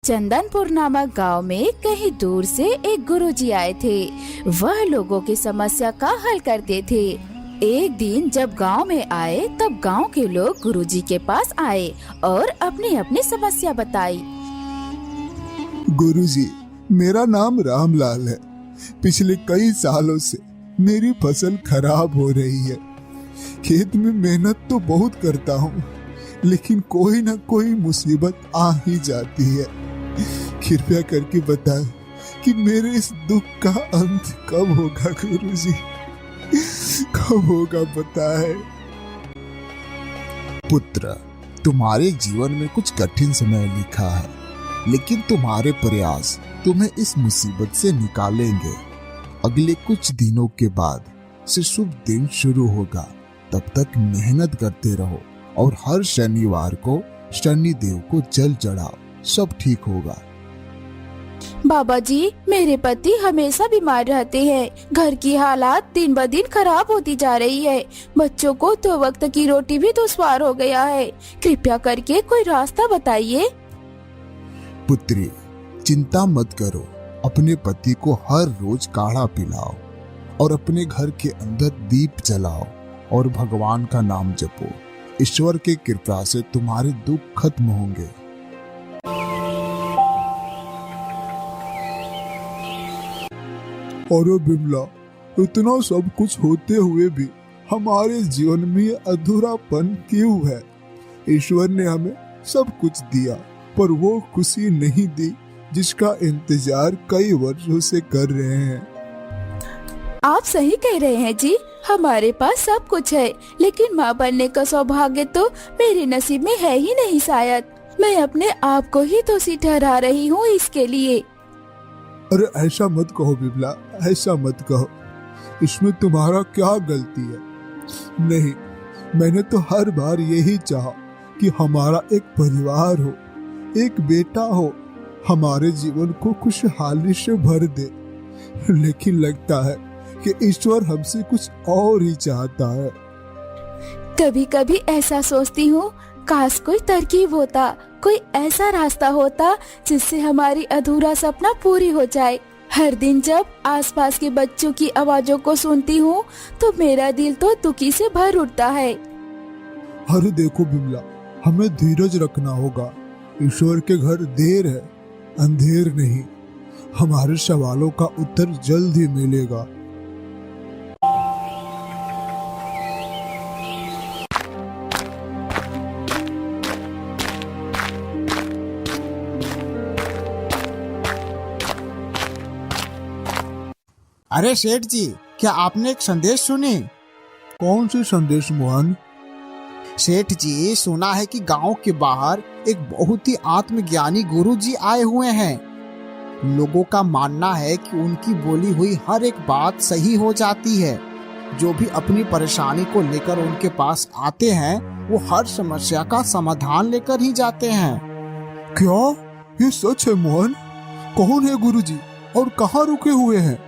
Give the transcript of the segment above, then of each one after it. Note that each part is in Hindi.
चंदनपुर नामक गांव में कहीं दूर से एक गुरुजी आए थे। वह लोगों की समस्या का हल करते थे। एक दिन जब गांव में आए तब गांव के लोग गुरुजी के पास आए और अपनी अपनी समस्या बताई। गुरुजी, मेरा नाम रामलाल है। पिछले कई सालों से मेरी फसल खराब हो रही है। खेत में मेहनत तो बहुत करता हूँ, लेकिन कोई न कोई मुसीबत आ ही जाती है। कृपया करके बताएं कि मेरे इस दुख का अंत कब होगा गुरुजी, कब होगा बताएं। पुत्र, तुम्हारे जीवन में कुछ कठिन समय लिखा है, लेकिन तुम्हारे प्रयास तुम्हें इस मुसीबत से निकालेंगे। अगले कुछ दिनों के बाद से शुभ दिन शुरू होगा। तब तक मेहनत करते रहो और हर शनिवार को शनि देव को जल चढ़ाओ, सब ठीक होगा। बाबा जी, मेरे पति हमेशा बीमार रहते हैं। घर की हालात दिन ब दिन खराब होती जा रही है। बच्चों को 2 वक्त की रोटी भी दुश्वार हो गया है। कृपया करके कोई रास्ता बताइए। पुत्री, चिंता मत करो। अपने पति को हर रोज काढ़ा पिलाओ और अपने घर के अंदर दीप जलाओ और भगवान का नाम जपो। ईश्वर की कृपा से तुम्हारे दुख खत्म होंगे। अरे बिमला, इतना सब कुछ होते हुए भी हमारे जीवन में ये अधूरापन क्यों है? ईश्वर ने हमें सब कुछ दिया, पर वो खुशी नहीं दी जिसका इंतजार कई वर्षों से कर रहे हैं। आप सही कह रहे हैं जी। हमारे पास सब कुछ है, लेकिन माँ बनने का सौभाग्य तो मेरे नसीब में है ही नहीं। शायद मैं अपने आप को ही दोषी ठहरा रही हूँ इसके लिए। अरे ऐसा मत कहो बिमला, ऐसा मत कहो। इसमें तुम्हारा क्या गलती है? नहीं, मैंने तो हर बार यही चाहा कि हमारा एक परिवार हो, एक बेटा हो, हमारे जीवन को खुशहाली से भर दे। लेकिन लगता है कि ईश्वर हमसे कुछ और ही चाहता है। कभी कभी ऐसा सोचती हूँ, काश कोई तरकीब होता, कोई ऐसा रास्ता होता जिससे हमारी अधूरा सपना पूरी हो जाए। हर दिन जब आसपास के बच्चों की आवाजों को सुनती हूँ तो मेरा दिल तो दुखी से भर उठता है। अरे देखो बिमला, हमें धीरज रखना होगा। ईश्वर के घर देर है, अंधेर नहीं। हमारे सवालों का उत्तर जल्द ही मिलेगा। अरे सेठ जी, क्या आपने एक संदेश सुनी? कौन सी संदेश मोहन? सेठ जी, सुना है कि गांव के बाहर एक बहुत ही आत्मज्ञानी गुरुजी आए हुए हैं। लोगों का मानना है कि उनकी बोली हुई हर एक बात सही हो जाती है। जो भी अपनी परेशानी को लेकर उनके पास आते हैं, वो हर समस्या का समाधान लेकर ही जाते हैं। क्या ये सच है मोहन? कौन है गुरुजी और कहाँ रुके हुए हैं?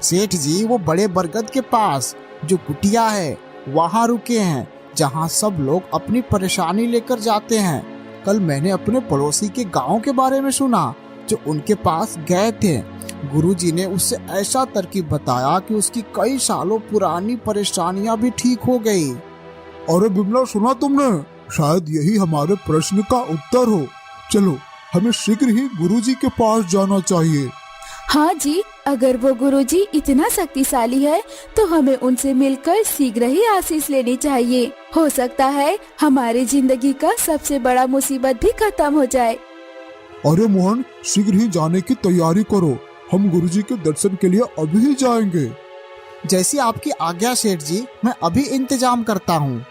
सेठ जी, वो बड़े बरगद के पास जो कुटिया है वहाँ रुके हैं, जहाँ सब लोग अपनी परेशानी लेकर जाते हैं। कल मैंने अपने पड़ोसी के गांव के बारे में सुना जो उनके पास गए थे। गुरुजी ने उससे ऐसा तरकीब बताया कि उसकी कई सालों पुरानी परेशानियां भी ठीक हो गई। अरे बिमला, सुना तुमने? शायद यही हमारे प्रश्न का उत्तर हो। चलो, हमें शीघ्र ही गुरुजी के पास जाना चाहिए। हाँ जी, अगर वो गुरुजी इतना शक्तिशाली है तो हमें उनसे मिलकर शीघ्र ही आशीष लेनी चाहिए। हो सकता है हमारी जिंदगी का सबसे बड़ा मुसीबत भी खत्म हो जाए। अरे मोहन, शीघ्र ही जाने की तैयारी करो। हम गुरुजी के दर्शन के लिए अभी ही जाएंगे। जैसी आपकी आज्ञा सेठ जी, मैं अभी इंतजाम करता हूँ।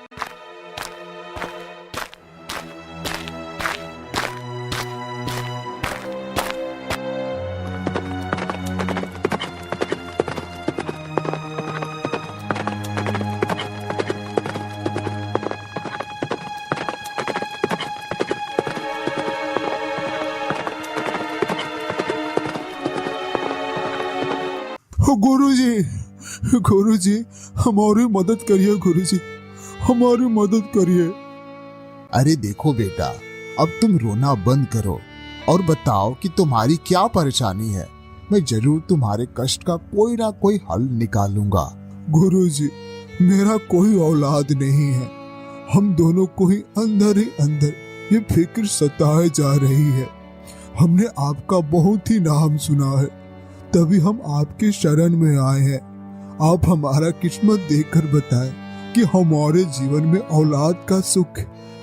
गुरुजी, गुरुजी, हमारी मदद करिए। गुरुजी, हमारी मदद करिए। अरे देखो बेटा, अब तुम रोना बंद करो और बताओ कि तुम्हारी क्या परेशानी है। मैं जरूर तुम्हारे कष्ट का कोई ना कोई हल निकालूंगा। गुरुजी, मेरा कोई औलाद नहीं है। हम दोनों को ही अंदर ये फिक्र सताए जा रही है। हमने आपका बहुत ही नाम सुना है, तभी हम आपके शरण में आए हैं। आप हमारा किस्मत देखकर बताएं कि हमारे जीवन में औलाद का सुख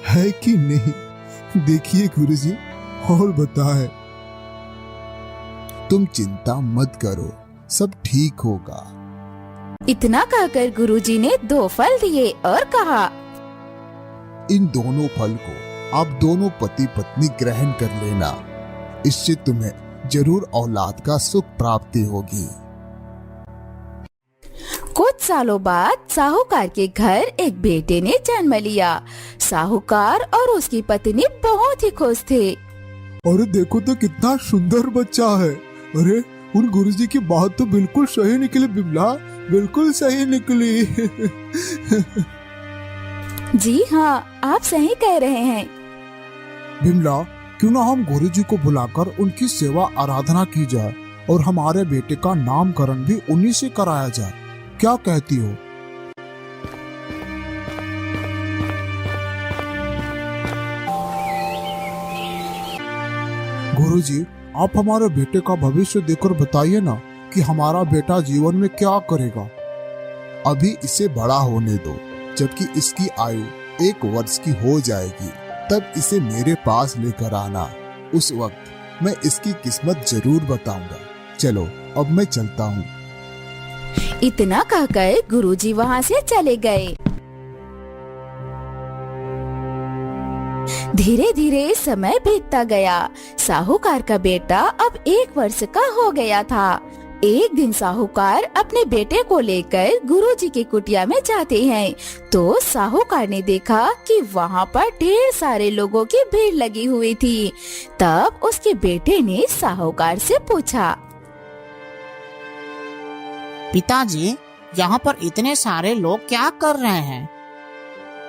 है कि नहीं। देखिए गुरुजी, और बताएं। तुम चिंता मत करो, सब ठीक होगा। इतना कहकर गुरुजी ने 2 फल दिए और कहा, इन दोनों फल को आप दोनों पति पत्नी ग्रहण कर लेना। इससे तुम्हें जरूर औलाद का सुख प्राप्ति होगी। कुछ सालों बाद साहूकार के घर एक बेटे ने जन्म लिया। साहूकार और उसकी पत्नी बहुत ही खुश थे। अरे देखो तो कितना सुंदर बच्चा है। अरे उन गुरुजी की बात तो बिल्कुल सही निकली बिमला, बिल्कुल सही निकली। जी हाँ, आप सही कह रहे हैं। बिमला, क्यों ना हम गुरुजी को बुलाकर उनकी सेवा आराधना की जाए और हमारे बेटे का नामकरण भी उन्हीं से कराया जाए। क्या कहती हो? गुरुजी, आप हमारे बेटे का भविष्य देखकर बताइए ना कि हमारा बेटा जीवन में क्या करेगा। अभी इसे बड़ा होने दो, जबकि इसकी आयु 1 वर्ष की हो जाएगी तब इसे मेरे पास लेकर आना। उस वक्त मैं इसकी किस्मत जरूर बताऊंगा। चलो अब मैं चलता हूँ। इतना कहकर गुरुजी वहाँ से चले गए। धीरे धीरे समय बीतता गया। साहूकार का बेटा अब 1 वर्ष का हो गया था। एक दिन साहूकार अपने बेटे को लेकर गुरुजी की कुटिया में जाते हैं, तो साहूकार ने देखा कि वहाँ पर ढेर सारे लोगों की भीड़ लगी हुई थी। तब उसके बेटे ने साहूकार से पूछा, पिताजी, यहाँ पर इतने सारे लोग क्या कर रहे हैं?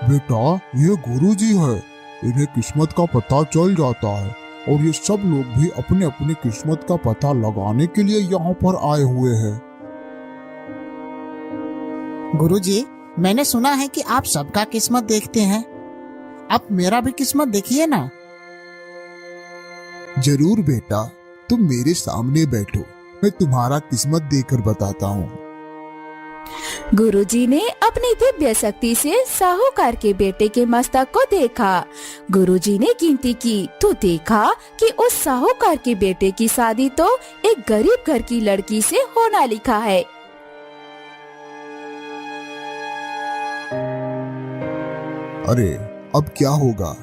बेटा, ये गुरुजी है। इन्हें किस्मत का पता चल जाता है और ये सब लोग भी अपने अपनी किस्मत का पता लगाने के लिए यहाँ पर आए हुए हैं। गुरुजी, मैंने सुना है कि आप सबका किस्मत देखते हैं। आप मेरा भी किस्मत देखिए ना। जरूर बेटा, तुम मेरे सामने बैठो, मैं तुम्हारा किस्मत देकर बताता हूँ। गुरुजी ने अपनी दिव्य शक्ति से साहूकार के बेटे के मस्तक को देखा। गुरुजी ने गिनती की तो देखा कि उस साहूकार के बेटे की शादी तो एक गरीब घर की लड़की से होना लिखा है। अरे अब क्या होगा?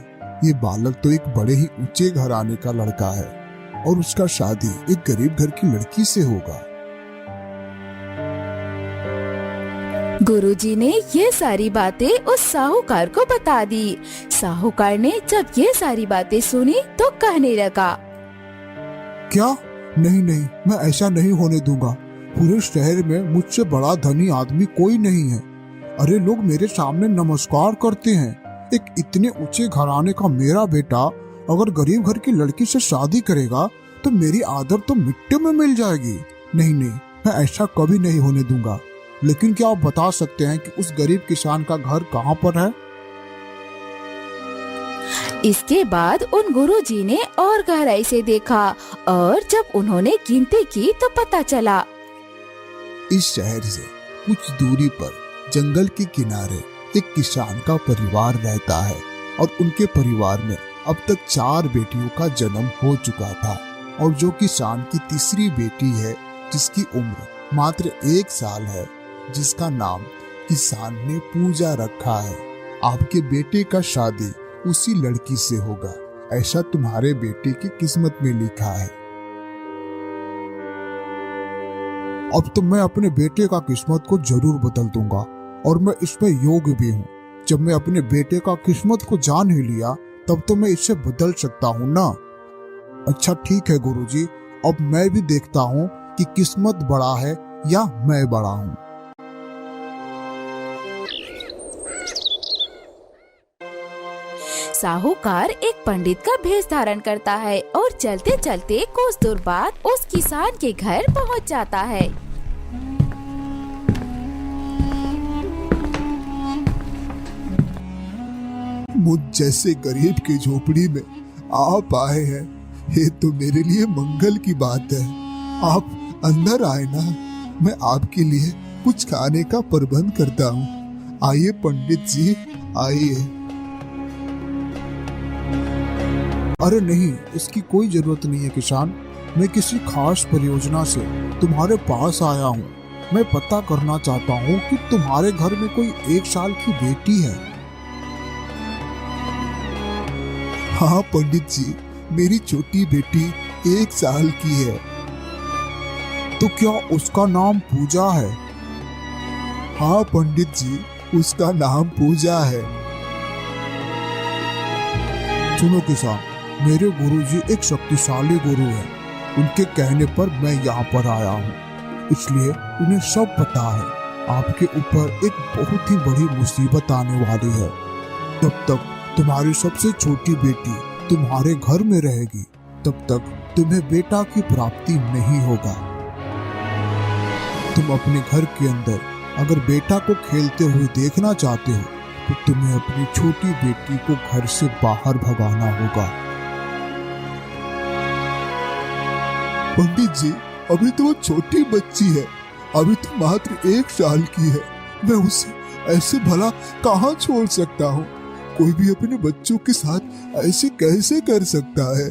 ये बालक तो एक बड़े ही ऊंचे घराने का लड़का है और उसका शादी एक गरीब घर की लड़की से होगा। गुरुजी ने ये सारी बातें उस साहूकार को बता दी। साहूकार ने जब ये सारी बातें सुनी तो कहने लगा, क्या? नहीं नहीं, मैं ऐसा नहीं होने दूंगा। पूरे शहर में मुझसे बड़ा धनी आदमी कोई नहीं है। अरे लोग मेरे सामने नमस्कार करते हैं। एक इतने ऊंचे घराने का मेरा बेटा अगर गरीब घर की लड़की से शादी करेगा तो मेरी आदर तो मिट्टी में मिल जाएगी। नहीं नहीं, मैं ऐसा कभी नहीं होने दूंगा। लेकिन क्या आप बता सकते हैं कि उस गरीब किसान का घर कहाँ पर है? इसके बाद उन गुरुजी ने और गहराई से देखा और जब उन्होंने गिनती की तो पता चला, इस शहर से कुछ दूरी पर जंगल के किनारे एक किसान का परिवार रहता है और उनके परिवार में अब तक 4 बेटियों का जन्म हो चुका था और जो किसान की तीसरी बेटी है जिसकी उम्र मात्र 1 साल है, जिसका नाम किसान ने पूजा रखा है। आपके बेटे का शादी उसी लड़की से होगा, ऐसा तुम्हारे बेटे की किस्मत में लिखा है। अब तो मैं अपने बेटे का किस्मत को जरूर बदल दूंगा और मैं इसमें योग्य भी हूँ। जब मैं अपने बेटे का किस्मत को जान ही लिया तब तो मैं इसे बदल सकता हूँ ना। अच्छा ठीक है गुरुजी, अब मैं भी देखता हूँ कि किस्मत बड़ा है या मैं बड़ा हूँ। साहूकार एक पंडित का भेष धारण करता है और चलते चलते कुछ दूर बाद उस किसान के घर पहुंच जाता है। मुझ जैसे गरीब की झोपड़ी में आप आए हैं, ये तो मेरे लिए मंगल की बात है। आप अंदर आए ना, मैं आपके लिए कुछ खाने का प्रबंध करता हूँ। आइए पंडित जी, आइए। अरे नहीं, इसकी कोई जरूरत नहीं है किसान। मैं किसी खास परियोजना से तुम्हारे पास आया हूँ। मैं पता करना चाहता हूँ कि तुम्हारे घर में कोई 1 साल की बेटी है। हाँ पंडित जी, मेरी छोटी बेटी 1 साल की है। तो क्या उसका नाम पूजा है? हाँ पंडित जी, उसका नाम पूजा है। सुनो किसान, मेरे गुरुजी एक शक्तिशाली गुरु हैं। उनके कहने पर मैं यहाँ पर आया हूँ, इसलिए उन्हें सब पता है। आपके ऊपर एक बहुत ही बड़ी मुसीबत आने वाली है। जब तक तुम्हारी सबसे छोटी बेटी तुम्हारे घर में रहेगी, तब तक तुम्हें बेटा की प्राप्ति नहीं होगा। तुम अपने घर के अंदर अगर बेटा को खेलते हुए देखना चाहते हो, तो तुम्हें अपनी छोटी बेटी को घर से बाहर भगाना होगा। पंडित जी, अभी तो वो छोटी बच्ची है, अभी तो मात्र 1 साल की है। मैं उसे ऐसे भला कहाँ छोड़ सकता हूँ? कोई भी अपने बच्चों के साथ ऐसे कैसे कर सकता है?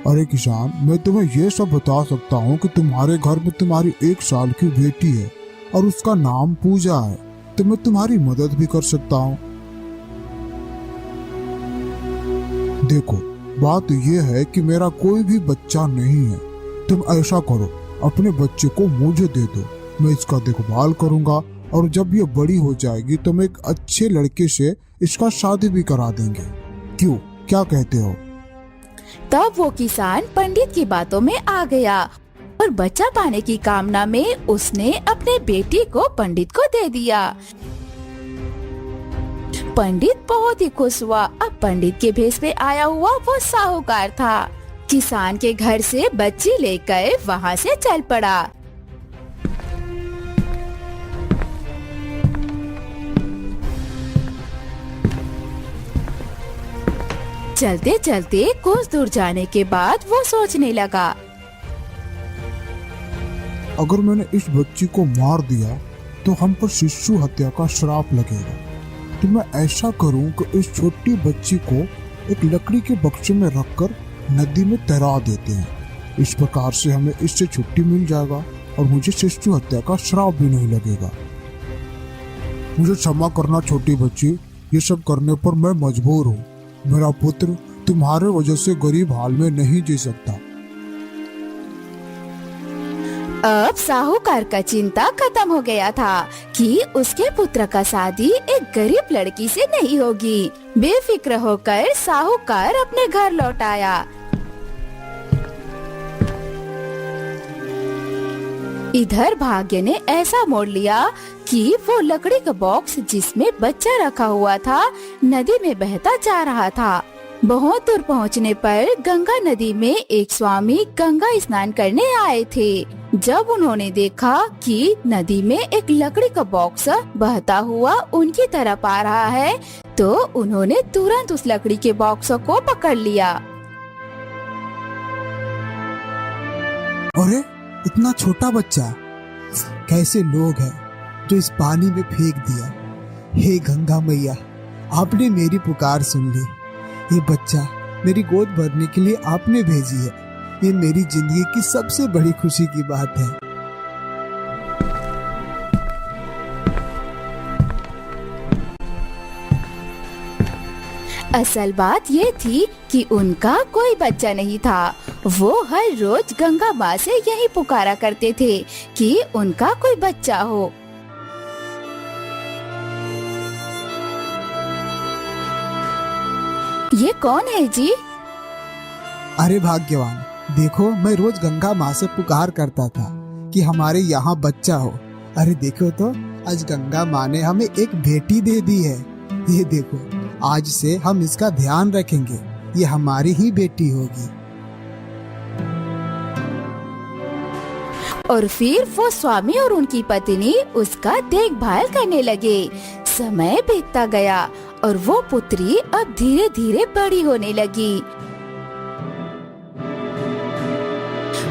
अरे किसान, मैं तुम्हें ये सब बता सकता हूँ कि तुम्हारे घर में तुम्हारी 1 साल की बेटी है और उसका नाम पूजा है। तो मैं तुम्हारी मदद भी कर सकता हूँ। देखो, बात यह है कि मेरा कोई भी बच्चा नहीं है। तुम ऐसा करो, अपने बच्चे को मुझे दे दो। मैं इसका देखभाल करूंगा और जब ये बड़ी हो जाएगी तो मैं एक अच्छे लड़के से इसका शादी भी करा देंगे। क्यों, क्या कहते हो? तब वो किसान पंडित की बातों में आ गया और बच्चा पाने की कामना में उसने अपने बेटी को पंडित को दे दिया। पंडित बहुत ही खुश हुआ। अब पंडित के भेष में आया हुआ वो साहूकार था। किसान के घर से बच्ची लेकर वहाँ से चल पड़ा। चलते चलते कुछ दूर जाने के बाद वो सोचने लगा, अगर मैंने इस बच्ची को मार दिया तो हम पर शिशु हत्या का श्राप लगेगा। तो मैं ऐसा करूं कि इस छोटी बच्ची को एक लकड़ी के बक्से में रखकर नदी में तैरा देते हैं। इस प्रकार से हमें इससे छुट्टी मिल जाएगा और मुझे शिशु हत्या का श्राप भी नहीं लगेगा। मुझे क्षमा करना छोटी बच्ची, ये सब करने पर मैं मजबूर हूँ। मेरा पुत्र तुम्हारे वजह से गरीब हाल में नहीं जी सकता। अब साहूकार का चिंता खत्म हो गया था कि उसके पुत्र का शादी एक गरीब लड़की से नहीं होगी। बेफिक्र होकर साहूकार अपने घर लौट आया। इधर भाग्य ने ऐसा मोड़ लिया कि वो लकड़ी का बॉक्स जिसमें बच्चा रखा हुआ था नदी में बहता जा रहा था। बहुत दूर पहुंचने पर गंगा नदी में एक स्वामी गंगा स्नान करने आए थे। जब उन्होंने देखा कि नदी में एक लकड़ी का बॉक्स बहता हुआ उनकी तरफ आ रहा है, तो उन्होंने तुरंत उस लकड़ी के बॉक्स को पकड़ लिया। अरे इतना छोटा बच्चा, कैसे लोग हैं जो इस पानी में फेंक दिया। हे गंगा मैया, आपने मेरी पुकार सुन ली। ये बच्चा मेरी गोद भरने के लिए आपने भेजी है। ये मेरी जिंदगी की सबसे बड़ी खुशी की बात है। असल बात ये थी कि उनका कोई बच्चा नहीं था। वो हर रोज गंगा माँ से यही पुकारा करते थे कि उनका कोई बच्चा हो। ये कौन है जी? अरे भाग्यवान, देखो मैं रोज गंगा माँ से पुकार करता था कि हमारे यहाँ बच्चा हो। अरे देखो तो आज गंगा माँ ने हमें एक बेटी दे दी है। ये देखो, आज से हम इसका ध्यान रखेंगे, ये हमारी ही बेटी होगी। और फिर वो स्वामी और उनकी पत्नी उसका देखभाल करने लगे। समय बीतता गया और वो पुत्री अब धीरे धीरे बड़ी होने लगी।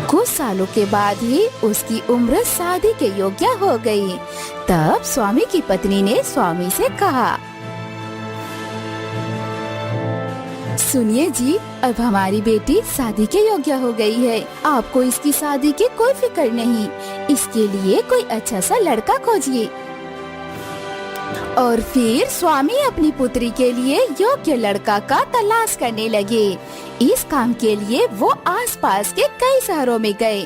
कुछ सालों के बाद ही उसकी उम्र शादी के योग्य हो गई। तब स्वामी की पत्नी ने स्वामी से कहा, सुनिए जी, अब हमारी बेटी शादी के योग्य हो गई है। आपको इसकी शादी की कोई फिक्र नहीं। इसके लिए कोई अच्छा सा लड़का खोजिए। और फिर स्वामी अपनी पुत्री के लिए योग्य लड़का का तलाश करने लगे। इस काम के लिए वो आसपास के कई शहरों में गए,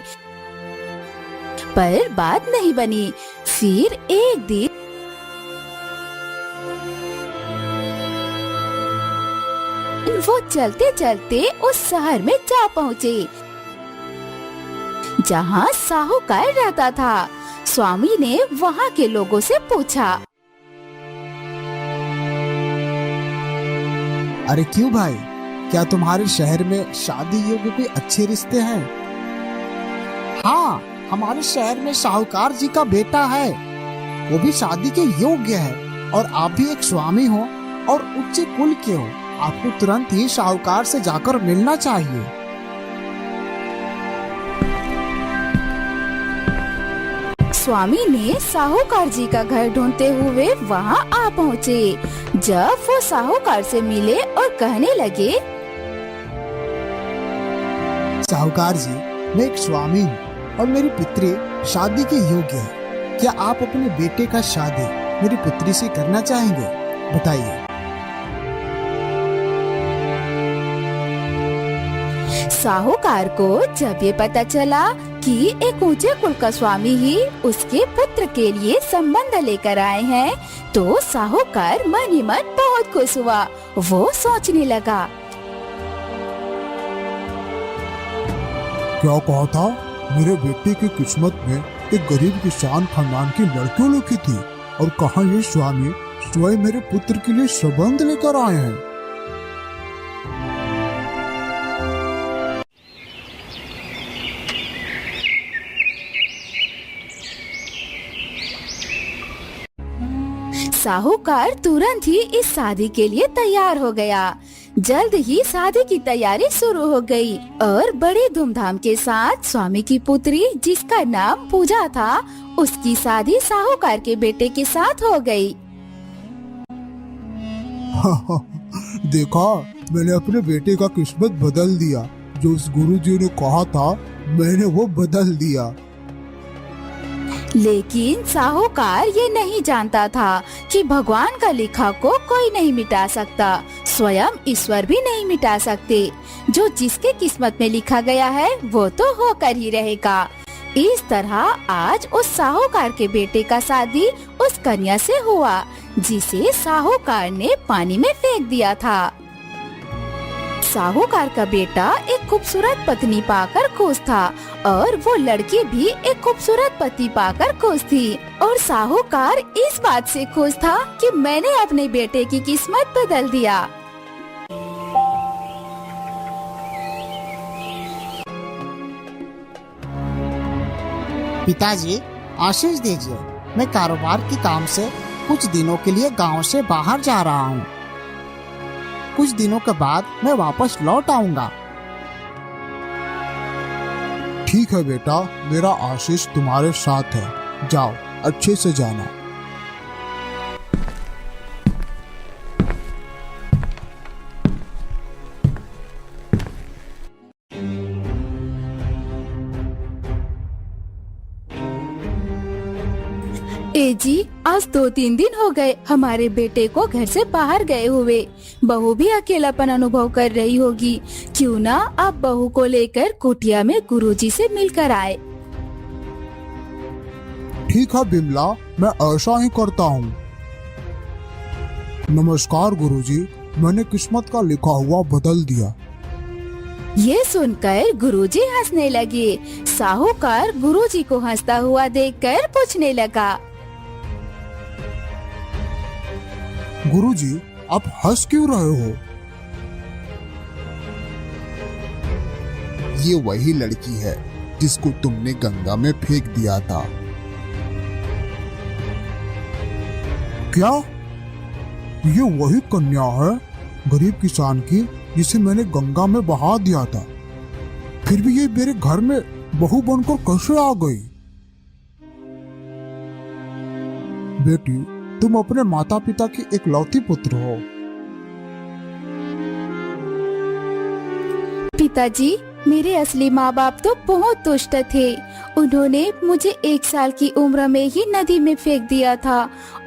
पर बात नहीं बनी। फिर एक दिन वो चलते चलते उस शहर में जा पहुँचे जहाँ साहूकार रहता था। स्वामी ने वहाँ के लोगों से पूछा, अरे क्यों भाई, क्या तुम्हारे शहर में शादी योग्य कोई अच्छे रिश्ते हैं? हाँ, हमारे शहर में साहूकार जी का बेटा है, वो भी शादी के योग्य है। और आप भी एक स्वामी हो और उच्च कुल के हो, आपको तुरंत ही साहूकार से जाकर मिलना चाहिए। स्वामी ने साहूकार जी का घर ढूंढते हुए वहाँ आ पहुँचे। जब वो साहूकार से मिले और कहने लगे, साहूकार जी, मैं एक स्वामी हूँ और मेरी पुत्री शादी के योग्य है। क्या आप अपने बेटे का शादी मेरी पुत्री से करना चाहेंगे? बताइए। साहूकार को जब ये पता चला कि एक ऊंचे कुल का स्वामी ही उसके पुत्र के लिए संबंध लेकर आए हैं, तो साहूकार मन ही मन बहुत खुश हुआ। वो सोचने लगा, क्या कहा था, मेरे बेटे की किस्मत में एक गरीब किसान खानदान की लड़की लिखी थी, और कहा ये स्वामी स्वयं मेरे पुत्र के लिए संबंध लेकर आए हैं। साहूकार तुरंत ही इस शादी के लिए तैयार हो गया। जल्द ही शादी की तैयारी शुरू हो गई और बड़े धूमधाम के साथ स्वामी की पुत्री, जिसका नाम पूजा था, उसकी शादी साहूकार के बेटे के साथ हो गई। देखा, मैंने अपने बेटे का किस्मत बदल दिया। जो उस गुरुजी ने कहा था, मैंने वो बदल दिया। लेकिन साहूकार ये नहीं जानता था कि भगवान का लिखा को कोई नहीं मिटा सकता, स्वयं ईश्वर भी नहीं मिटा सकते। जो जिसके किस्मत में लिखा गया है वो तो होकर ही रहेगा। इस तरह आज उस साहूकार के बेटे का शादी उस कन्या से हुआ जिसे साहूकार ने पानी में फेंक दिया था। साहूकार का बेटा एक खूबसूरत पत्नी पाकर खुश था और वो लड़की भी एक खूबसूरत पति पाकर खुश थी। और साहूकार इस बात से खुश था कि मैंने अपने बेटे की किस्मत बदल दिया। पिताजी, आशीष दीजिए, मैं कारोबार के काम से कुछ दिनों के लिए गांव से बाहर जा रहा हूँ। कुछ दिनों के बाद मैं वापस लौट आऊंगा। ठीक है बेटा, मेरा आशीष तुम्हारे साथ है। जाओ, अच्छे से जाना। ए जी, आज 2-3 दिन हो गए हमारे बेटे को घर से बाहर गए हुए। बहू भी अकेलापन अनुभव कर रही होगी। क्यों ना आप बहू को लेकर कुटिया में गुरुजी से मिलकर आए। ठीक है बिमला, मैं ऐसा ही करता हूँ। नमस्कार गुरुजी, मैंने किस्मत का लिखा हुआ बदल दिया। ये सुनकर गुरुजी हंसने लगे। साहूकार गुरुजी को हंसता हुआ देखकर पूछने लगा, गुरुजी, आप हंस क्यों रहे हो? ये वही लड़की है जिसको तुमने गंगा में फेंक दिया था। क्या ये वही कन्या है गरीब किसान की जिसे मैंने गंगा में बहा दिया था? फिर भी ये मेरे घर में बहू बनकर कैसे आ गई? बेटी, तुम अपने माता पिता की इकलौती पुत्र हो। पिताजी, मेरे असली माँ बाप तो बहुत दुष्ट थे। उन्होंने मुझे 1 साल की उम्र में ही नदी में फेंक दिया था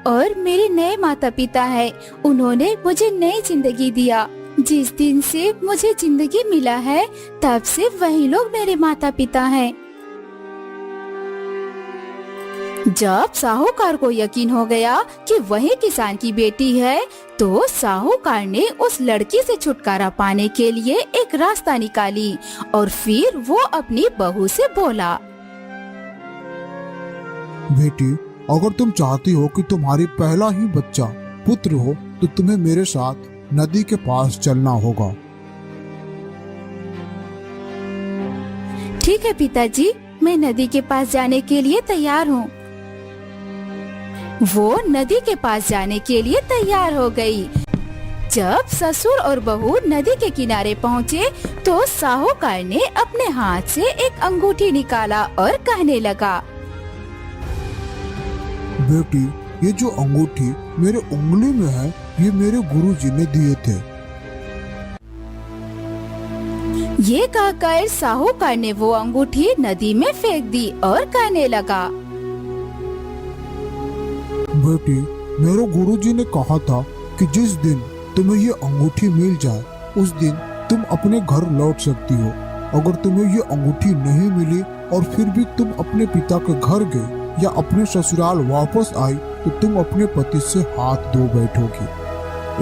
और मेरे नए माता पिता हैं। उन्होंने मुझे नई जिंदगी दिया। जिस दिन से मुझे जिंदगी मिला है तब से वही लोग मेरे माता पिता हैं। जब साहूकार को यकीन हो गया कि वही किसान की बेटी है, तो साहूकार ने उस लड़की से छुटकारा पाने के लिए एक रास्ता निकाली और फिर वो अपनी बहू से बोला, बेटी, अगर तुम चाहती हो कि तुम्हारी पहला ही बच्चा पुत्र हो तो तुम्हें मेरे साथ नदी के पास चलना होगा। ठीक है पिताजी, मैं नदी के पास जाने के लिए तैयार हूँ। वो नदी के पास जाने के लिए तैयार हो गई। जब ससुर और बहू नदी के किनारे पहुँचे तो साहूकार ने अपने हाथ से एक अंगूठी निकाला और कहने लगा, बेटी, ये जो अंगूठी मेरे उंगली में है ये मेरे गुरुजी ने दिए थे। ये कहकर साहूकार ने वो अंगूठी नदी में फेंक दी और कहने लगा, बेटी, मेरे गुरुजी ने कहा था कि जिस दिन तुम्हें ये अंगूठी मिल जाए उस दिन तुम अपने घर लौट सकती हो। अगर तुम्हें ये अंगूठी नहीं मिली और फिर भी तुम अपने पिता के घर गए या अपने ससुराल वापस आई तो तुम अपने पति से हाथ धो बैठोगी।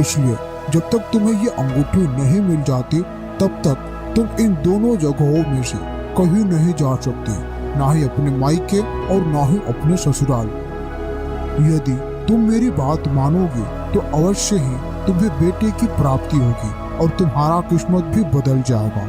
इसलिए जब तक तुम्हें ये अंगूठी नहीं मिल जाती तब तक तुम इन दोनों जगहों में से कहीं नहीं जा सकती, ना ही अपने मायके और ना ही अपने ससुराल। यदि तुम मेरी बात मानोगे तो अवश्य ही तुम्हें बेटे की प्राप्ति होगी और तुम्हारा किस्मत भी बदल जाएगा।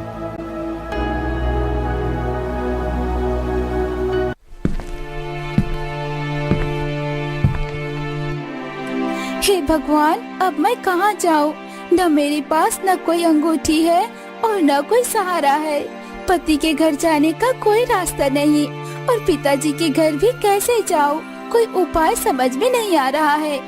हे भगवान, अब मैं कहाँ जाऊँ? न मेरे पास न कोई अंगूठी है और न कोई सहारा है। पति के घर जाने का कोई रास्ता नहीं और पिताजी के घर भी कैसे जाऊँ? कोई उपाय समझ में नहीं आ रहा है।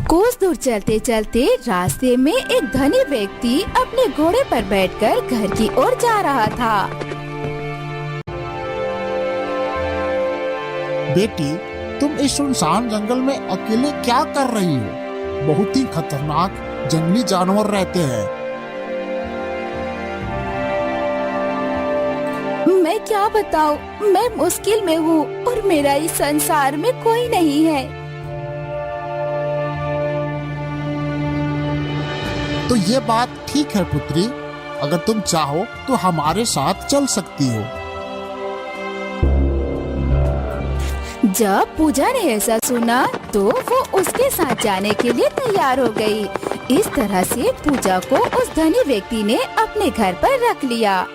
कुछ दूर चलते चलते रास्ते में एक धनी व्यक्ति अपने घोड़े पर बैठकर घर की ओर जा रहा था। बेटी, तुम इस सुनसान जंगल में अकेले क्या कर रही हो? बहुत ही खतरनाक जंगली जानवर रहते हैं। मैं क्या बताऊं, मैं मुश्किल में हूँ और मेरा इस संसार में कोई नहीं है। तो ये बात ठीक है पुत्री, अगर तुम चाहो तो हमारे साथ चल सकती हो। जब पूजा ने ऐसा सुना तो वो उसके साथ जाने के लिए तैयार हो गई। इस तरह से पूजा को उस धनी व्यक्ति ने अपने घर पर रख लिया।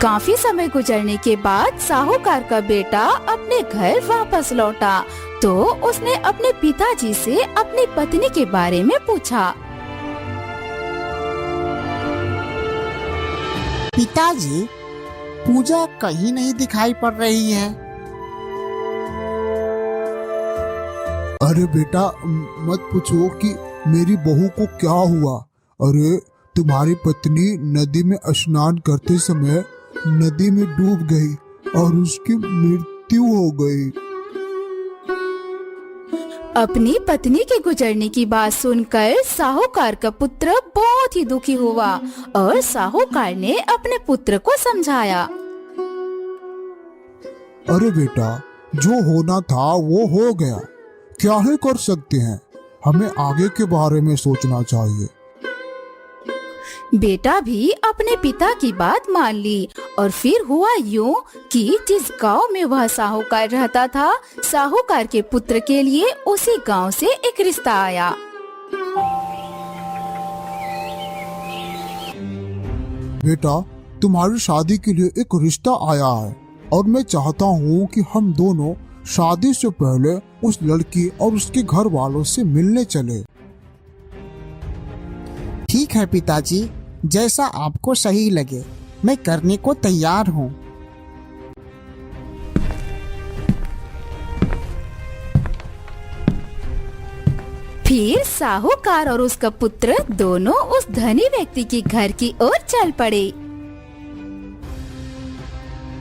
काफी समय गुजरने के बाद साहूकार का बेटा अपने घर वापस लौटा तो उसने अपने पिताजी से अपनी पत्नी के बारे में पूछा। पिताजी, पूजा कहीं नहीं दिखाई पड़ रही है। अरे बेटा, मत पूछो कि मेरी बहू को क्या हुआ। अरे, तुम्हारी पत्नी नदी में स्नान करते समय नदी में डूब गई और उसकी मृत्यु हो गई। अपनी पत्नी के गुजरने की बात सुनकर साहूकार का पुत्र बहुत ही दुखी हुआ और साहूकार ने अपने पुत्र को समझाया। अरे बेटा, जो होना था वो हो गया, क्या ही कर सकते हैं। हमें आगे के बारे में सोचना चाहिए। बेटा भी अपने पिता की बात मान ली और फिर हुआ यूं कि जिस गांव में वह साहूकार रहता था, साहूकार के पुत्र के लिए उसी गांव से एक रिश्ता आया। बेटा, तुम्हारी शादी के लिए एक रिश्ता आया है और मैं चाहता हूँ कि हम दोनों शादी से पहले उस लड़की और उसके घर वालों से मिलने चले। ठीक है पिताजी, जैसा आपको सही लगे, मैं करने को तैयार हूँ। फिर साहूकार और उसका पुत्र दोनों उस धनी व्यक्ति के घर की ओर चल पड़े।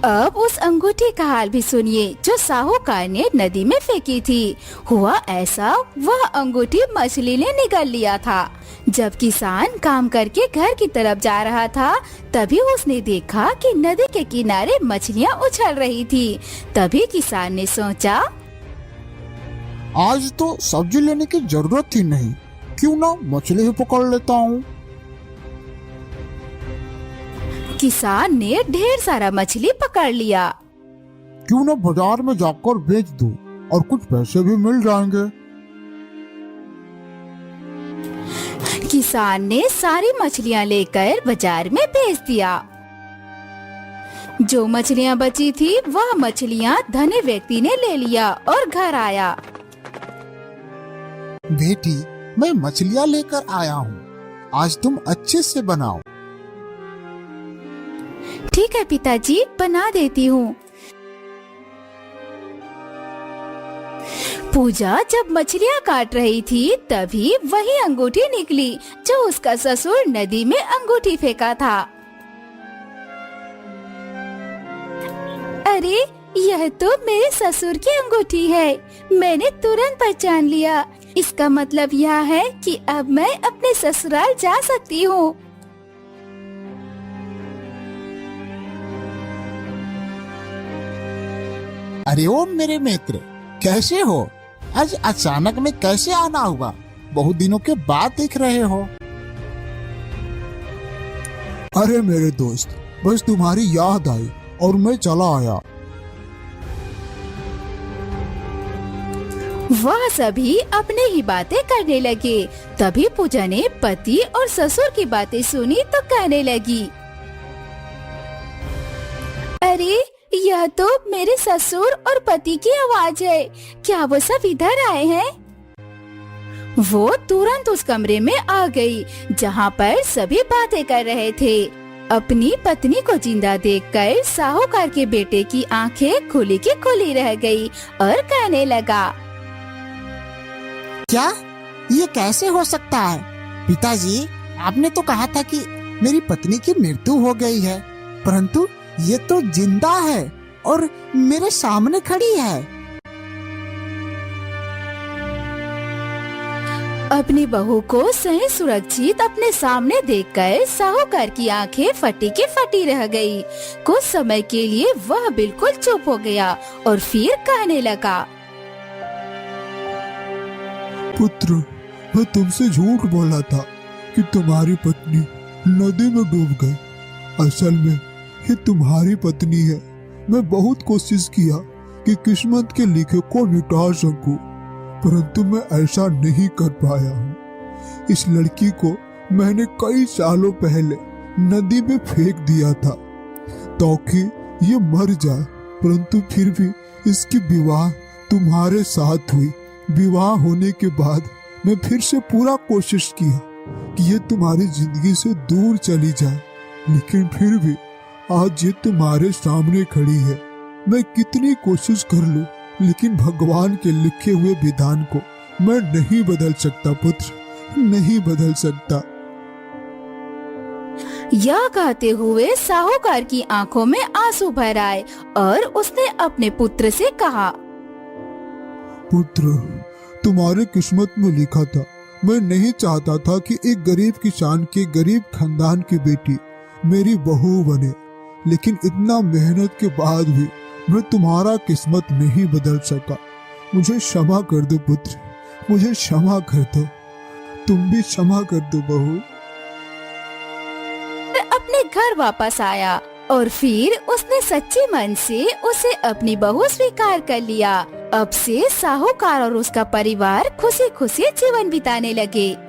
अब उस अंगूठी का हाल भी सुनिए जो साहूकार ने नदी में फेंकी थी। हुआ ऐसा, वह अंगूठी मछली ने निगल लिया था। जब किसान काम करके घर की तरफ जा रहा था, तभी उसने देखा कि नदी के किनारे मछलियाँ उछल रही थी। तभी किसान ने सोचा, आज तो सब्जी लेने की जरूरत ही नहीं, क्यों ना मछली ही पकड़ लेता हूँ। किसान ने ढेर सारा मछली पकड़ लिया। क्यों ना बाजार में जाकर बेच दूं और कुछ पैसे भी मिल जाएंगे। किसान ने सारी मछलियाँ लेकर बाजार में बेच दिया। जो मछलियाँ बची थी, वह मछलियाँ धनी व्यक्ति ने ले लिया और घर आया। बेटी, मैं मछलियाँ लेकर आया हूँ, आज तुम अच्छे से बनाओ। ठीक है पिताजी, बना देती हूँ। पूजा जब मछलियाँ काट रही थी, तभी वही अंगूठी निकली जो उसका ससुर नदी में अंगूठी फेंका था। अरे, यह तो मेरे ससुर की अंगूठी है। मैंने तुरंत पहचान लिया। इसका मतलब यह है कि अब मैं अपने ससुराल जा सकती हूँ। अरे ओ मेरे मित्र, कैसे हो? आज अचानक में कैसे आना हुआ? बहुत दिनों के बाद दिख रहे हो। अरे मेरे दोस्त, बस तुम्हारी याद आई और मैं चला आया। वह सभी अपने ही बातें करने लगे। तभी पूजा ने पति और ससुर की बातें सुनी तो कहने लगी, अरे, यह तो मेरे ससुर और पति की आवाज है। क्या वो सब इधर आए हैं? वो तुरंत उस कमरे में आ गई जहाँ पर सभी बातें कर रहे थे। अपनी पत्नी को जिंदा देखकर साहूकार के बेटे की आंखें खुली की खुली रह गई और कहने लगा, क्या ये कैसे हो सकता है? पिताजी, आपने तो कहा था कि मेरी पत्नी की मृत्यु हो गई है, परंतु ये तो जिंदा है और मेरे सामने खड़ी है। अपनी बहू को सही सुरक्षित अपने सामने देखकर साहूकार की आंखें फटी की फटी रह गई। कुछ समय के लिए वह बिल्कुल चुप हो गया और फिर कहने लगा, पुत्र, मैं तुमसे झूठ बोला था कि तुम्हारी पत्नी नदी में डूब गई। असल में ये तुम्हारी पत्नी है। मैं बहुत कोशिश किया कि किस्मत के लिखे को मिटा सकूं, परंतु मैं ऐसा नहीं कर पाया हूँ। इस लड़की को मैंने कई सालों पहले नदी में फेंक दिया था ताकि ये मर जाए, परंतु फिर भी इसकी विवाह तुम्हारे साथ हुई। विवाह होने के बाद मैं फिर से पूरा कोशिश किया कि ये तुम्हारी जिंदगी से दूर चली जाए, लेकिन फिर भी आज ये तुम्हारे सामने खड़ी है। मैं कितनी कोशिश कर लूं, लेकिन भगवान के लिखे हुए विधान को मैं नहीं बदल सकता पुत्र, नहीं बदल सकता। यह कहते हुए साहूकार की आंखों में आंसू भर आए और उसने अपने पुत्र से कहा, पुत्र, तुम्हारे किस्मत में लिखा था। मैं नहीं चाहता था कि एक गरीब किसान के गरीब खानदान की बेटी मेरी बहू बने, लेकिन इतना मेहनत के बाद भी मैं तुम्हारा किस्मत नहीं बदल सका। मुझे क्षमा कर दो पुत्र, मुझे क्षमा कर दो। तुम भी क्षमा कर दो बहू। घर वापस आया और फिर उसने सच्चे मन से उसे अपनी बहू स्वीकार कर लिया। अब से साहूकार और उसका परिवार खुशी खुशी जीवन बिताने लगे।